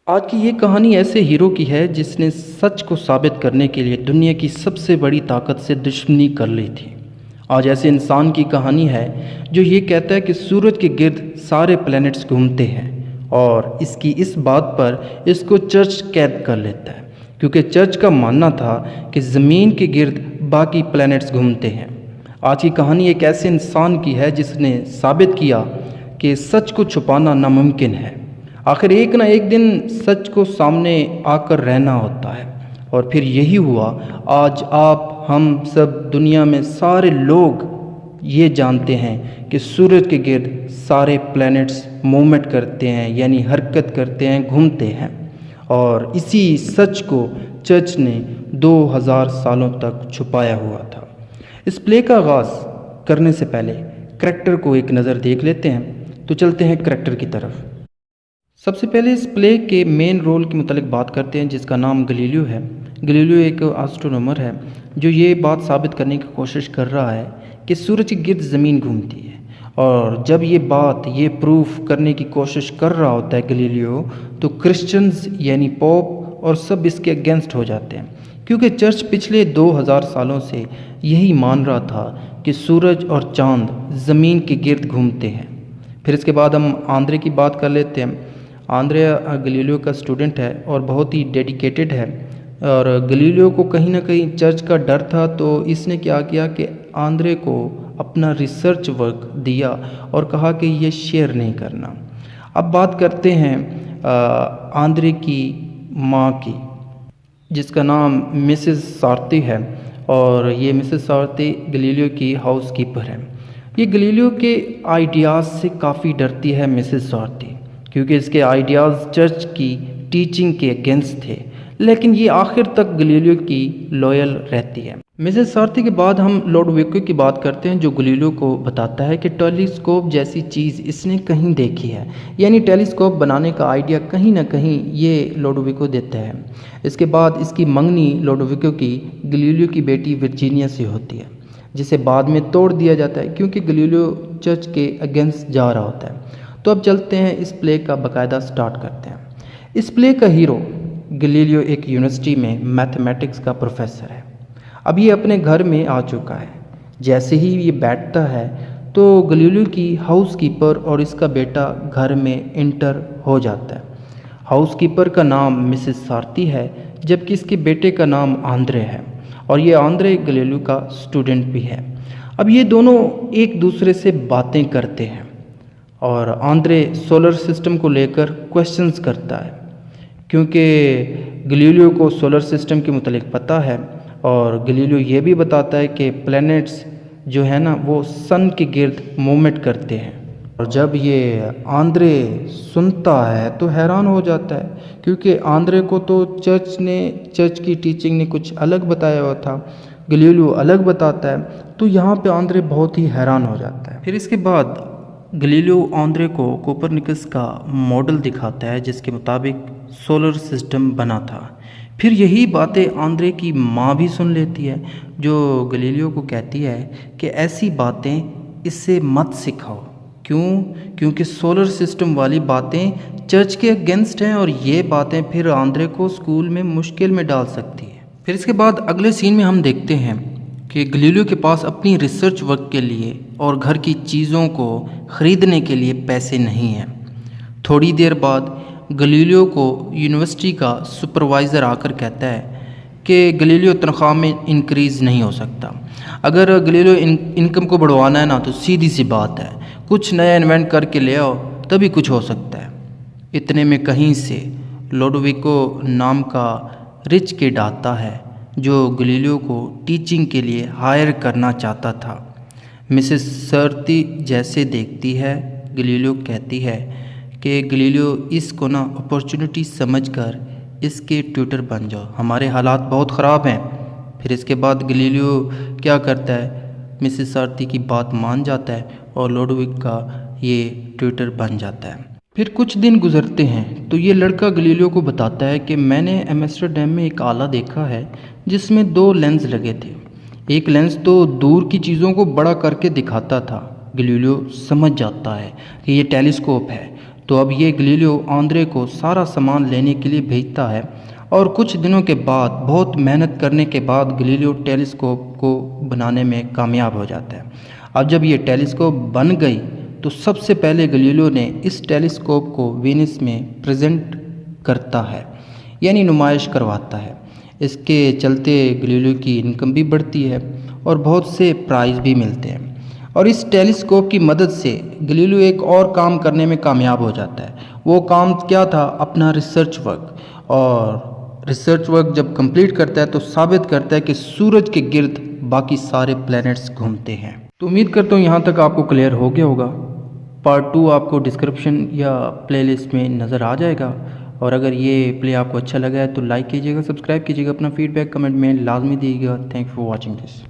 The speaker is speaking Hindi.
आज की ये कहानी ऐसे हीरो की है जिसने सच को साबित करने के लिए दुनिया की सबसे बड़ी ताकत से दुश्मनी कर ली थी। आज ऐसे इंसान की कहानी है जो ये कहता है कि सूरज के गिर्द सारे प्लैनेट्स घूमते हैं और इसकी इस बात पर इसको चर्च कैद कर लेता है, क्योंकि चर्च का मानना था कि ज़मीन के गिर्द बाकी प्लैनेट्स घूमते हैं। आज की कहानी एक ऐसे इंसान की है जिसने साबित किया कि सच को छुपाना नामुमकिन है। आखिर एक ना एक दिन सच को सामने आकर रहना होता है और फिर यही हुआ। आज आप, हम सब, दुनिया में सारे लोग ये जानते हैं कि सूरज के गिर्द सारे प्लैनेट्स मूवमेंट करते हैं, यानी हरकत करते हैं, घूमते हैं। और इसी सच को चर्च ने 2000 सालों तक छुपाया हुआ था। इस प्ले का आगाज़ करने से पहले करैक्टर को एक नज़र देख लेते हैं। तो चलते हैं करैक्टर की तरफ। सबसे पहले इस प्ले के मेन रोल के मुतालिक बात करते हैं, जिसका नाम गलीलियो है। गलीलियो एक एस्ट्रोनॉमर है जो ये बात साबित करने की कोशिश कर रहा है कि सूरज के गिर्द ज़मीन घूमती है। और जब ये प्रूफ करने की कोशिश कर रहा होता है गलीलियो, तो क्रिश्चियंस यानी पोप और सब इसके अगेंस्ट हो जाते हैं, क्योंकि चर्च पिछले 2000 सालों से यही मान रहा था कि सूरज और चाँद ज़मीन के गिर्द घूमते हैं। फिर इसके बाद हम आंद्रे की बात कर लेते हैं। आंद्रे गलीलियो का स्टूडेंट है और बहुत ही डेडिकेटेड है। और गलीलियो को कहीं ना कहीं चर्च का डर था, तो इसने क्या किया कि आंद्रे को अपना रिसर्च वर्क दिया और कहा कि ये शेयर नहीं करना। अब बात करते हैं आंद्रे की माँ की, जिसका नाम मिसेस सारती है। और ये मिसेस सारती गलीलियो की हाउस कीपर है। ये गलीलियो के आइडियाज़ से काफ़ी डरती है मिसेस सारती, क्योंकि इसके आइडियाज़ चर्च की टीचिंग के अगेंस्ट थे, लेकिन ये आखिर तक गलीलियो की लॉयल रहती है। मिसेस सारती के बाद हम लोडोविको की बात करते हैं, जो गलीलियो को बताता है कि टेलीस्कोप जैसी चीज़ इसने कहीं देखी है, यानी टेलीस्कोप बनाने का आइडिया कहीं ना कहीं ये लोडोविको देता है। इसके बाद इसकी मंगनी लोडोविको की गलीलियो की बेटी वर्जीनिया से होती है, जिसे बाद में तोड़ दिया जाता है क्योंकि गलीलियो चर्च के अगेंस्ट जा रहा होता है। तो अब चलते हैं इस प्ले का बाकायदा स्टार्ट करते हैं। इस प्ले का हीरो गलीलियो एक यूनिवर्सिटी में मैथमेटिक्स का प्रोफेसर है। अब ये अपने घर में आ चुका है। जैसे ही ये बैठता है तो गलीलियो की हाउसकीपर और इसका बेटा घर में इंटर हो जाता है। हाउसकीपर का नाम मिसेस सारती है, जबकि इसके बेटे का नाम आंद्रे है, और ये आंद्रे गलीलियो का स्टूडेंट भी है। अब ये दोनों एक दूसरे से बातें करते हैं और आंद्रे सोलर सिस्टम को लेकर क्वेश्चंस करता है, क्योंकि गलीलियो को सोलर सिस्टम के मुतालिक पता है। और गलीलियो ये भी बताता है कि प्लैनेट्स जो है ना वो सन के गिर्द मूवमेंट करते हैं। और जब ये आंद्रे सुनता है तो हैरान हो जाता है, क्योंकि आंद्रे को तो चर्च की टीचिंग ने कुछ अलग बताया हुआ था, गलीलियो अलग बताता है। तो यहाँ पे आंद्रे बहुत ही हैरान हो जाता है। फिर इसके बाद गलीलियो आंद्रे को कोपरनिकस का मॉडल दिखाता है, जिसके मुताबिक सोलर सिस्टम बना था। फिर यही बातें आंद्रे की माँ भी सुन लेती है, जो गलीलियो को कहती है कि ऐसी बातें इससे मत सिखाओ। क्यों? क्योंकि सोलर सिस्टम वाली बातें चर्च के अगेंस्ट हैं और ये बातें फिर आंद्रे को स्कूल में मुश्किल में डाल सकती है। फिर इसके बाद अगले सीन में हम देखते हैं कि गलीलियो के पास अपनी रिसर्च वर्क के लिए और घर की चीज़ों को ख़रीदने के लिए पैसे नहीं हैं। थोड़ी देर बाद गलीलियो को यूनिवर्सिटी का सुपरवाइज़र आकर कहता है कि गलीलियो तनख्वाह में इंक्रीज़ नहीं हो सकता। अगर गलीलियो इनकम को बढ़वाना है ना, तो सीधी सी बात है, कुछ नया इन्वेंट करके ले आओ, तभी कुछ हो सकता है। इतने में कहीं से लोडोविको नाम का रिच किड आता है, जो गलीलियो को टीचिंग के लिए हायर करना चाहता था। मिसेस सारती जैसे देखती है, गलीलियो कहती है कि गलीलियो इसको ना अपॉर्चुनिटी समझकर इसके ट्यूटर बन जाओ, हमारे हालात बहुत ख़राब हैं। फिर इसके बाद गलीलियो क्या करता है, मिसेस सारती की बात मान जाता है और लोडोविक का ये ट्यूटर बन जाता है। फिर कुछ दिन गुजरते हैं तो ये लड़का गलीलियो को बताता है कि मैंने एम्स्टर्डम में एक आला देखा है जिसमें 2 लेंस लगे थे। एक लेंस तो दूर की चीज़ों को बड़ा करके दिखाता था। गलीलियो समझ जाता है कि ये टेलीस्कोप है। तो अब ये गलीलियो आंद्रे को सारा सामान लेने के लिए भेजता है और कुछ दिनों के बाद बहुत मेहनत करने के बाद गलीलियो टेलीस्कोप को बनाने में कामयाब हो जाता है। अब जब ये टेलीस्कोप बन गई तो सबसे पहले गलीलियो ने इस टेलीस्कोप को वेनिस में प्रेजेंट करता है, यानी नुमाइश करवाता है। इसके चलते गलीलियो की इनकम भी बढ़ती है और बहुत से प्राइज़ भी मिलते हैं। और इस टेलीस्कोप की मदद से गलीलियो एक और काम करने में कामयाब हो जाता है। वो काम क्या था? अपना रिसर्च वर्क। और रिसर्च वर्क जब कंप्लीट करता है तो साबित करता है कि सूरज के गिर्द बाकी सारे प्लैनेट्स घूमते हैं। तो उम्मीद करता हूँ यहाँ तक आपको क्लियर हो गया होगा। पार्ट 2 आपको डिस्क्रिप्शन या प्लेलिस्ट में नज़र आ जाएगा। और अगर ये प्ले आपको अच्छा लगा है तो लाइक कीजिएगा, सब्सक्राइब कीजिएगा, अपना फीडबैक कमेंट में लाजमी दीजिएगा। Thank you for watching this.